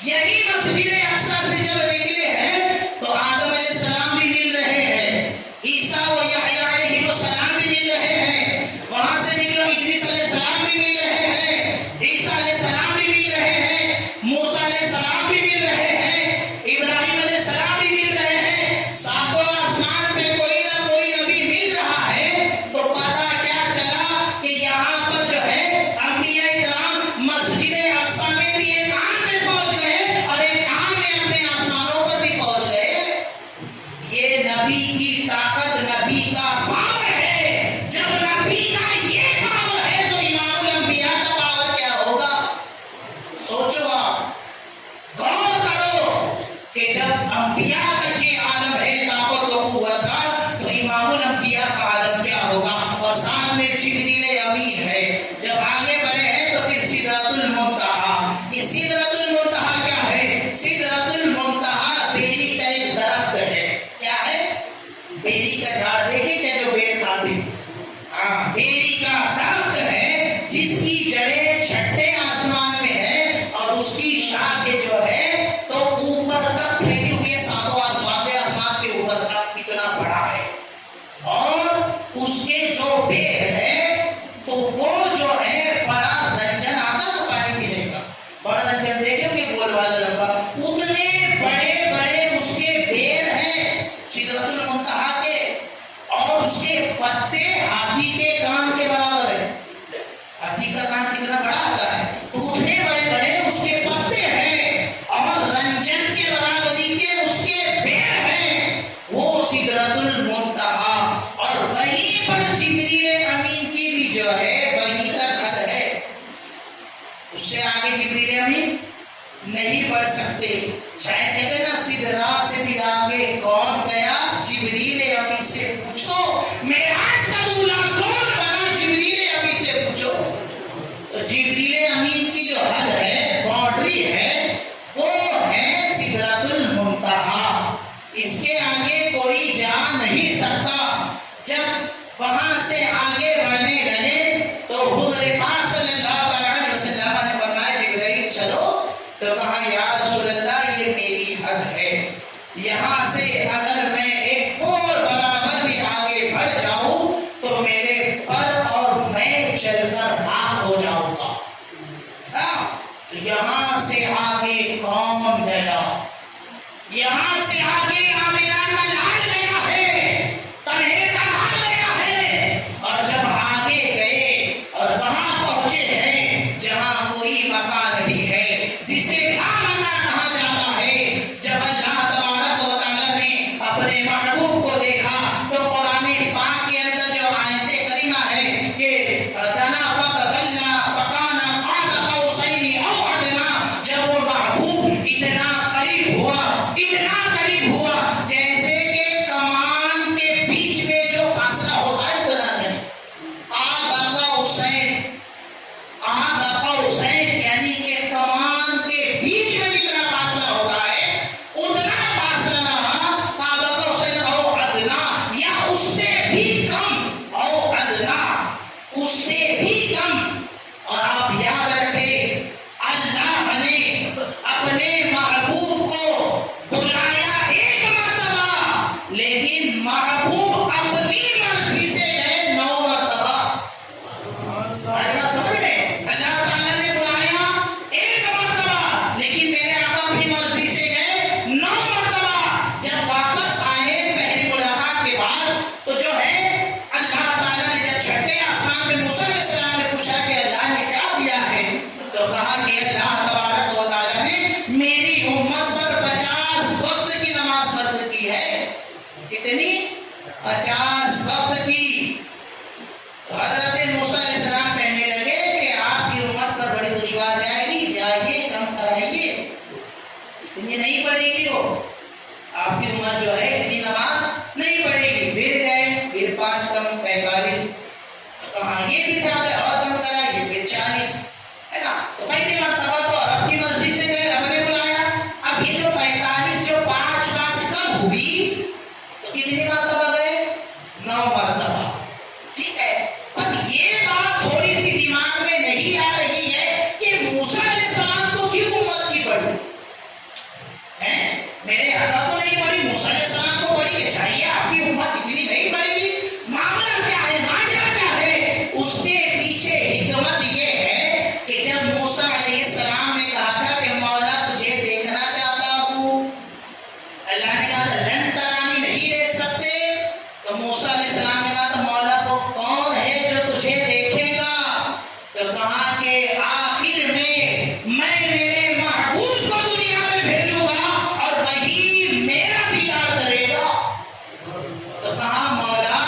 یہی مسجد اقصی سے جب نکلے ہیں تو آدم علیہ السلام بھی مل رہے ہیں، عیسیٰ و یحییٰ علیہ السلام بھی مل رہے ہیں، وہاں سے نکلو ادریس علیہ السلام بھی مل رہے ہیں، عیسیٰ علیہ السلام بھی مل رہے ہیں، موسیٰ علیہ السلام بھی مل رہے ہیں، ابراہیم علیہ السلام بھی مل رہے ہیں، ساتوں آسمان پہ کوئی نہ کوئی نبی مل رہا ہے۔ تو پتہ کیا چلا کہ یہاں پر جو ہے انبیاء کرام مسجد اقصی میں بھی ایک آن میں پہنچ گئے اور ایک آن میں اپنے آسمانوں پر بھی پہنچ گئے۔ یہ نبی کی طاقت، نبی کا پاور ہے۔ جب نبی کا یہ پاور ہے تو امام الانبیاء کا پاور کیا ہوگا؟ سوچو آپ، غور کرو کہ جب انبیاء کا یہ عالم ہے طاقت و قوت کا تو امام الانبیاء کا عالم کیا ہوگا؟ اور سامنے جبریل امین ہے۔ جب آگے بڑھے ہیں تو پھر سدرۃ المنتہی۔ یہ سدرۃ المنتہی کیا ہے؟ سدرۃ المنتہی بیری کا ایک درخت ہے۔ کیا ہے؟ بیری کا جھاڑ دیکھیں کیا جو بیر کھاتے؟ ہاں، بیری کا درخت ہے جس کی جڑیں چھٹے آسمان میں ہے اور اس کی شاخیں جو ہے تو اوپر تک پھیلی ہوئی ہے، ساتوں آسمان پہ، آسمان کے اوپر تک اتنا بڑا ہے۔ اور اس کے جو بیر ہے تو وہ جو ہے بڑا رنجن آتا تو پانی پینے کا، بڑا رنجن دیکھیں گے گول والا لمبا، اتنے بڑے بڑے اس کے بیر ہیں سدرۃ المنتہی کے، اور اس کے پتے ہاتھی کے کان کے برابر ہے۔ ہاتھی کا کان کتنا بڑا آتا ہے تو اتنے بڑے بڑے اس کے پتے ہیں اور رنجن کے برابری کے اس کے بیر ہیں، وہ سدرۃ المنتہی۔ اور وہیں پر جبریل امین کی بھی جو ہے وہیں تک حد ہے، اس سے آگے جبریل امین نہیں بڑھ سکتے۔ شاید کہتے ہیں نا سدرا سے بھی آگے کون گیا؟ جبریل امین سے پوچھو۔ معراج کا دولہا کون بنا؟ جبریل امین سے پوچھو۔ تو جبریل امین کی جو حد ہے، باؤنڈری ہے، وہ ہے سدرۃ المنتہی۔ اس کے آگے کوئی جا نہیں سکتا۔ جب وہاں سے آگے بڑھنے لگے تو حضور پاک صلی اللہ علیہ وسلم نے فرمایا جبرائیل چلو، تو کہا یا رسول اللہ یہ میری حد ہے، یہاں سے اگر میں ایک اور برابر بھی آگے بڑھ جاؤں تو میرے پر اور میں چل کر راکھ ہو جاؤں گا۔ تو یہاں سے آگے کون گیا؟ یہاں سے آگے آمنہ کا لال گیا ہے، طلحہ کا لال گیا ہے۔ اور جب آگے گئے اور وہاں پہنچے ہیں جہاں کوئی مکان نہیں ہے، جسے آمنہ کہا جاتا ہے، جب اللہ تبارک و تعالیٰ نے اپنے محبوب کو دیکھا تو قرآن پاک کے اندر جو آیت کریمہ ہے کہ دنا فتدلی فکان قاب قوسین او ادنی، جب وہ محبوب اتنا قریب ہوا، اتنا قریب ہوا جیسے کہ کمان کے بیچ میں جو فاصلہ ہوتا ہے اتنا نہیں، قاب قوسین، قاب قوسین یعنی کہ کمان کے بیچ میں جتنا فاصلہ ہوتا ہے اتنا فاصلہ رہا، قاب قوسین او ادنی، یا اس سے بھی کم، او ادنی، اس سے بھی کم۔ اور آپ یاد رکھیں اللہ نے اپنے محبوب کو بلایا ایک مرتبہ، لیکن محبوب اپنی مرضی سے گئے 9 مرتبہ۔ آج بات سمجھ میں؟ اللہ تعالیٰ نے بلایا ایک مرتبہ لیکن میرے آقا اپنی مرضی سے گئے 9 مرتبہ۔ جب واپس آئے پہلی ملاقات کے بعد تو جو ہے اللہ تعالیٰ نے جب چھٹے آسمان میں موسیٰ علیہ السلام نے پوچھا کہ اللہ نے کیا دیا ہے تو کہا کہ اللہ تبارک و تعالیٰ نے میری امت پر 50 وقت کی نماز فرض کی ہے۔ کتنی؟ 50 وقت کی۔ تو حضرت موسیٰ علیہ السلام کہنے لگے کہ آپ کی امت پر بڑی دشوار جائے گی، جائیے کم آپ کی امت جو ہے اتنی نماز نہیں پڑھے گی. پھر گئے، پھر 5 کم 45، تو کہا یہ بھی زیادہ، اور کم کرا یہ پھر 40 ہے نا. تو پہلی مرتبہ تو رب کی مرضی سے گئے، رب نے بلایا. اب یہ جو 45 جو 5 کم ہوئی تو کتنی مرتبہ گئے؟ 9 مرتبہ. ٹھیک ہے، پر یہ بات تھوڑی سی دماغ میں نہیں آ رہی ہے کہ موسیٰ علیہ السلام کو کیوں امت کی پڑھی ہے؟ میرے آقا کو نہیں پڑھی، موسیٰ علیہ السلام کو پڑھی کہ چاہیے آپ کی امت اتنی نہیں پڑھے گی. معاملہ کیا ہے، ماجرا کیا ہے؟ اس کے پیچھے حکمت یہ ہے کہ جب موسیٰ علیہ السلام نے کہا تھا کہ مولا تجھے دیکھنا چاہتا ہوں، اللہ نے کہا تھا لن ترانی، نہیں دیکھ سکتے. تو موسیٰ علیہ السلام نے کہا تھا مولا کو کون ہے جو تجھے دیکھے گا؟ تو کہا کہ آخر میں میرے محبوب کو دنیا میں بھیجوں گا اور وہی میرا دیدار کرے گا. تو کہا مولا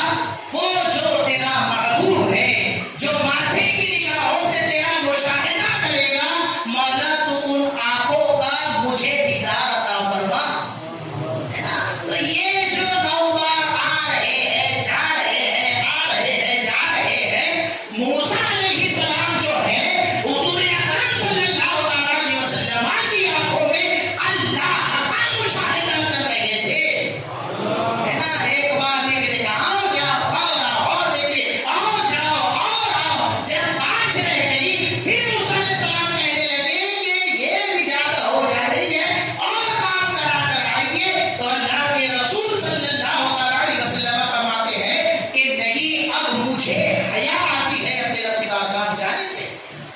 وہ جو تیرا محبوب ہے، جو ماتھے کی نگاہوں سے تیرا مشاہدہ کرے گا، مولا تو ان آنکھوں کا مجھے دیدار عطا فرما. ہے نا؟ تو یہ جو 9 بار آ رہے ہیں، جا رہے ہیں، آ رہے ہیں، جا رہے ہیں، موسیٰ علیہ السلام جو ہے حضور اکرم صلی اللہ علیہ وسلم کی آنکھوں میں اللہ کا مشاہدہ کر رہے تھے. ہے نا؟ ایک بار دیکھ لے کہا آؤ جاؤ اور دیکھیے آؤ جاؤ اور آؤ. جب 5 رہ گئی پھر موسیٰ علیہ السلام کہنے لگے کہ یہ بھی زیادہ ہو جا رہی ہے اور کام کرا کر آئیے. تو اللہ کے رسول صلی اللہ علیہ وسلم فرماتے ہیں کہ نہیں، اب مجھے حیا آتی ہے اپنے رب کی بارگاہ میں جانے سے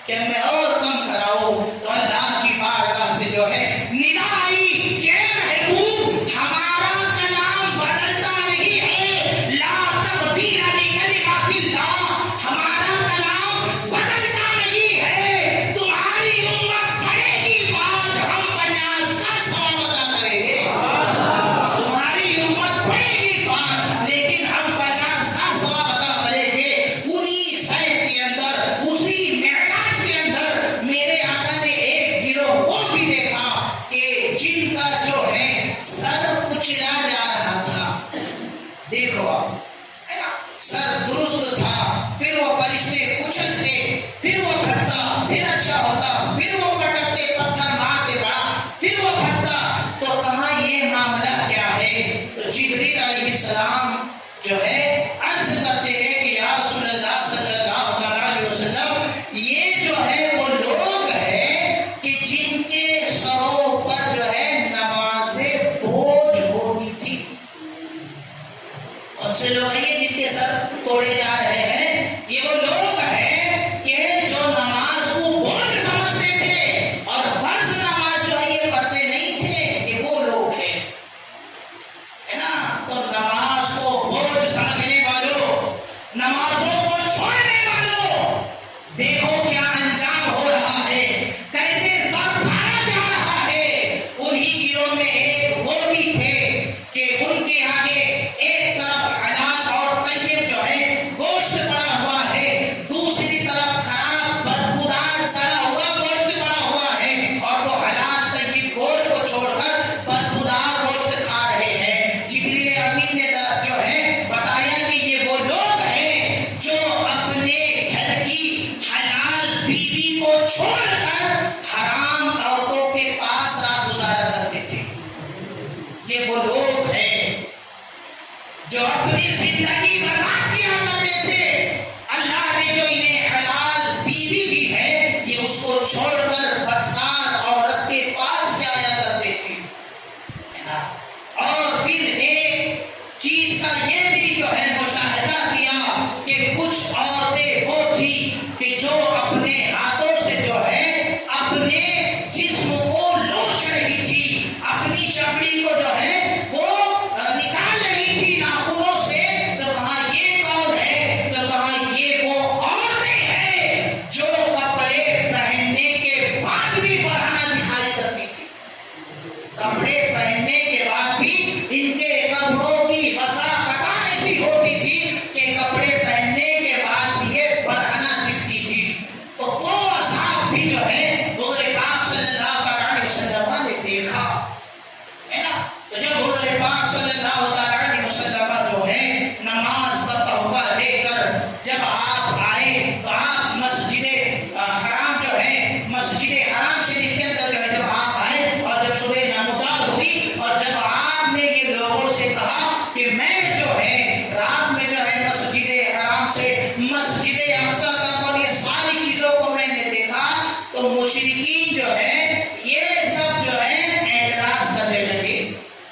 کہ میں اور کم کراؤں. تو اللہ کی بارگاہ سے جو ہے ندا آئی کہ محبوب ہمارا کلام بدلتا نہیں ہے، لا تبدیل لکلمات اللہ، ہمارا کلام بدلتا نہیں ہے. تمہاری امت پڑھے گی بات، ہم 50 کا ثواب ادا کریں گے. تمہاری امت پڑھے گی بات لیکن ہم 50 کا ثواب ادا کریں گے. انہی سائے کے اندر، اسی معراج کے اندر میرے آقا نے ایک گروہ وہ بھی دیکھا کہ جن کا جو ہے سر کچلا جا رہا تھا. دیکھو آپ، ہے نا، سر درست تھا، پھر وہ فرشتے کچلتے، پھر وہ پھٹتا، پھر اچھا ہوتا، پھر وہ پٹکتے، پتھر مارتے بڑا، پھر وہ پھٹتا. تو کہاں یہ معاملہ کیا ہے؟ تو جبریل علیہ السلام جو ہے عرض کرتے ہیں کہ یا رسول اللہ صلی اللہ علیہ وسلم، یہ جو ہے وہ لوگ ہیں کہ جن کے سروں پر جو ہے نمازیں بوجھ ہوتی تھی. کون سے لوگ ہیں یہ جن کے سر توڑے جا رہے ہیں؟ یہ وہ لوگ ہیں کہ جو نماز کو بوجھ سمجھتے تھے اور فرض نماز جو ہے یہ پڑھتے نہیں تھے. یہ وہ لوگ ہیں، ہے نا. تو نماز کو بوجھ سمجھنے والوں، نمازوں کو چھوڑنے والوں، دیکھو کیا انجام ہو رہا ہے، کیسے سر پھاڑا جا رہا ہے. انہی گروہ میں ایک وہ بھی تھے کہ ان کے آگے ایک طرف حلال اور طیب جو ہے گوشت پڑا ہوا ہے، دوسری طرف خراب بدبودار سڑا ہوا گوشت پڑا ہوا ہے، اور وہ حلال طیب گوشت کو چھوڑ کر بدبودار گوشت کھا رہے ہیں. جبریل امین نے جو ہے بتایا کہ یہ وہ لوگ ہیں جو اپنے گھر کی حلال بیوی کو چھوڑ کر حرام عورتوں کے پاس رات گزارا کرتے تھے. یہ وہ لوگ ہیں جو اپنی زندگی برباد کیا کرتے تھے. اللہ نے جو انہیں حلال بیوی دی ہے، یہ اس کو چھوڑ کر بدکار عورت کے پاس جایا کرتے تھے. اور پھر ایک چیز کا یہ بھی جو ہے مشاہدہ کیا کہ کچھ عورتیں وہ تھی کہ جو اپنے ہاتھوں سے جو ہے اپنے جسم کو لوچ رہی تھی، اپنی چمڑی کو جو ہے وہ نکال رہی تھی ناخنوں سے. تو کہا یہ کون ہے؟ تو کہا یہ وہ عورتیں ہیں جو کپڑے پہننے کے مشرکین جو ہے یہ سب جو ہے اعتراض کرنے لگے،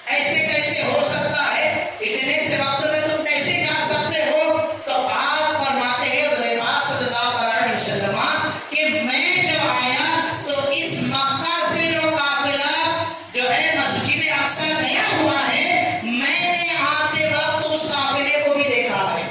ایسے کیسے ہو سکتا ہے، اتنے سے وقت میں تم کیسے جا سکتے ہو؟ تو آپ فرماتے ہیں حضرت پاک صلی اللہ علیہ وسلم کہ میں جب آیا تو اس مکہ سے جو قافلہ جو ہے مسجد اقصی گیا ہوا ہے، میں نے آتے وقت اس قافلے کو بھی دیکھا ہے۔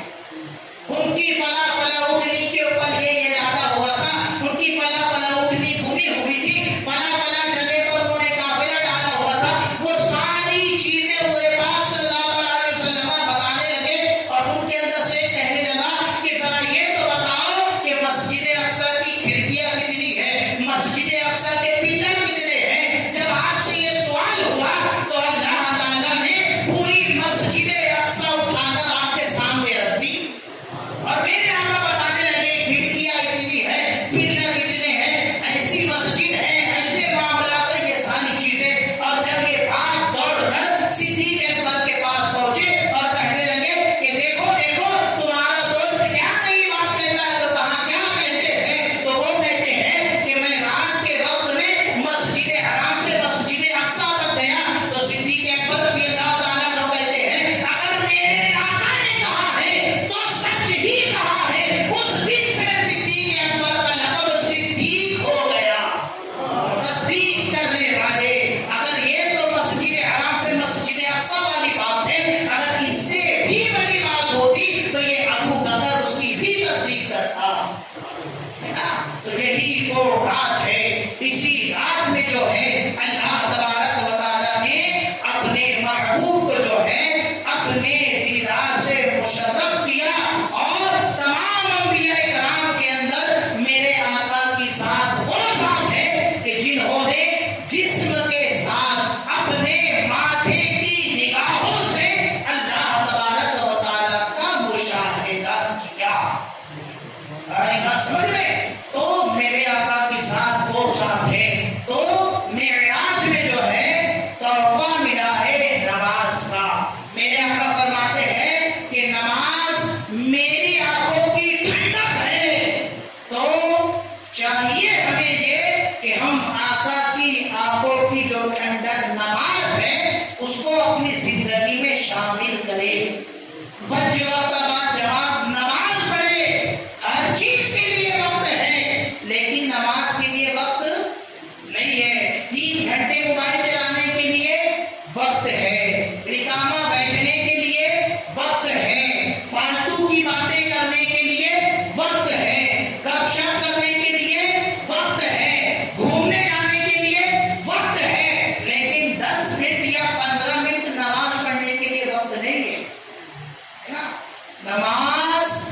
ان کی فلا فلا اٹھنی کے اوپر یہ لاتا ہوا تھا، ان کی فلا فلا اٹھنی گھمی ہوئی تھی، فلا فلا جگہ پر انہوں نے قافلہ ڈالا ہوا تھا، وہ ساری چیزیں حضور پاک صلی اللہ علیہ وسلم بتانے لگے اور ان کے اندر سے کہنے لگا کہ ذرا یہ تو بتاؤ کہ مسجد اقصی کی کھڑکیاں کتنی ہے، مسجد اقصی کے پلر کتنے ہیں؟ جب آپ سے یہ سوال ہوا تو اللہ تعالیٰ نے پوری مسجد اقصی اٹھا کر آپ کے سامنے رکھ دی اور میرے آقا بتانے لگے کھڑکیاں اتنی ہے، پلر اتنے ہیں، ایسی مسجد ہے، ایسے معاملات ہیں، یہ ساری چیزیں۔ اور جب یہ بات دوڑ کر صدیق اکبر کے پاس پہنچے اور کہنے لگے کہ دیکھو دیکھو تمہارا دوست کیا نئی بات کہتا ہے، تو کہا کیا کہتے ہیں؟ تو وہ کہتے ہیں کہ میں رات کے وقت میں مسجد حرام سے مسجد اقصی تک گیا، تو صدیق اکبر رضی اللہ تعالیٰ عنہ کہتے ہیں اگر میرے آقا نے کہا ہے تو سچ ہی کہا ہے۔ اس دن سے صدیق اکبر کا لقب صدیق ہو گیا، تصدیق کرنے والے۔ اگر یہ تو مسجد حرام سے مسجد اقصی والی بات ہے، اگر اس سے بھی بڑی بات ہوتی تو یہ ابو بکر اس کی بھی تصدیق کرتا ہے نا۔ تو یہی وہ رات ہے، اسی رات میں جو ہے اللہ تبارک و تعالیٰ نے اپنے محبوب کو جو ہے اپنے دیدار سے مشرف کیا، اور تمام انبیاء کرام کے اندر میرے آقا کی ذات وہ ذات ہے کہ جنہوں نے جسم کے ساتھ اپنے ماتھے کی نگاہوں سے اللہ تبارک و تعالیٰ کا مشاہدہ کیا۔ آئی بات سمجھ میں؟ تو میرے آقا کی ذات وہ ذات ہے۔ تو معراج میں جو ہے تحفہ ملا ہے نماز کا۔ میرے آقا فرماتے ہیں کہ نماز میری آنکھوں کی ٹھنڈک ہے، تو چاہیے ہمیں یہ کہ ہم آقا کی آنکھوں کی جو ٹھنڈک نماز ہے اس کو اپنی زندگی میں شامل کریں۔ بچوں کا جواب نماز پڑھے، ہر چیز کے لیے وقت ہے، لیکن نماز کے لیے وقت نہیں ہے۔ 3 گھنٹے موبائل چلانے کے لیے وقت ہے، رکامہ بیٹھنے کے لیے وقت ہے، فالتو کی باتیں کرنے کے لیے وقت ہے، گپ شپ کرنے کے لیے وقت ہے، گھومنے جانے کے لیے وقت ہے، لیکن 10 منٹ یا 15 منٹ نماز پڑھنے کے لیے وقت نہیں ہے نا۔ نماز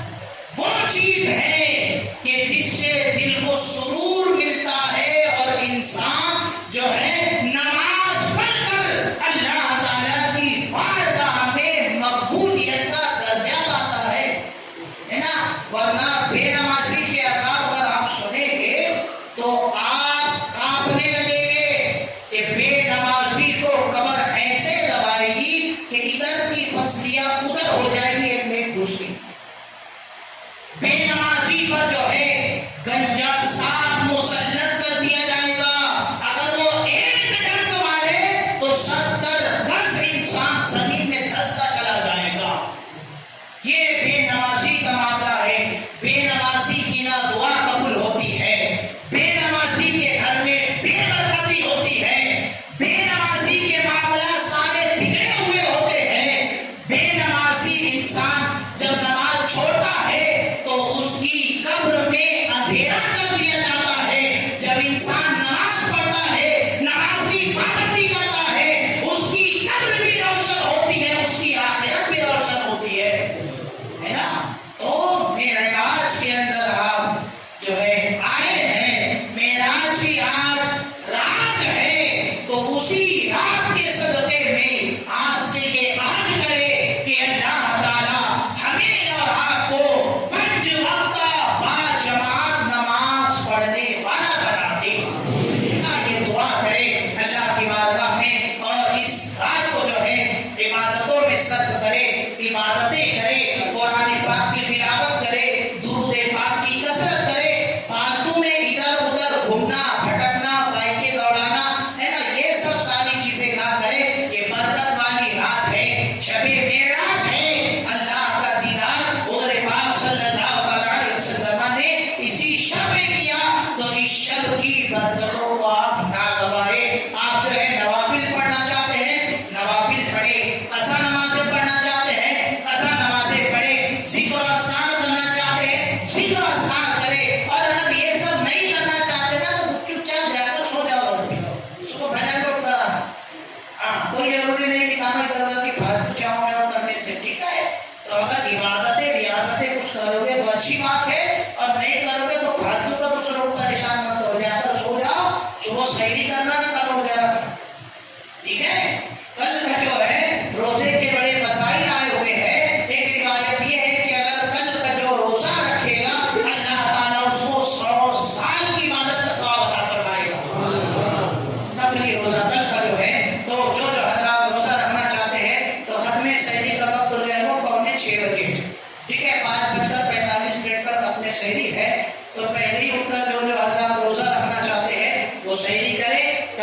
وہ چیز ہے کہ جس سے دل کو سرور ملتا ہے، اور انسان جو ہے نماز پڑھ کر اللہ تعالیٰ کی بارگاہ میں مقبولیت کا درجہ پاتا ہے نا۔ ورنہ بے نمازی کے عذاب اگر آپ سنیں گے تو آپ کانپنے لگیں گے کہ بے نمازی کو قبر ایسے دبائے گی کہ ادھر کی پسلیاں ادھر ہو جائیں گی، ایک میں دوسری۔ بے نمازی پر جو ہے گنجا سانپ مسلط کر دیا جائے گا، اگر وہ ایک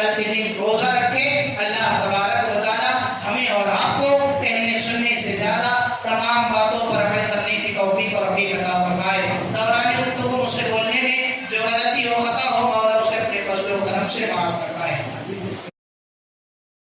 کل کے دن روزہ رکھے. اللہ تبارک و تعالی ہمیں اور آپ کو کہنے سننے سے زیادہ تمام باتوں پر عمل کرنے کی توفیق اور رفیق عطا فرمائے. دوران گفتگو مجھ سے بولنے میں جو غلطی ہو خطا ہو مولا اسے اپنے فضل و کرم سے معاف فرمائے.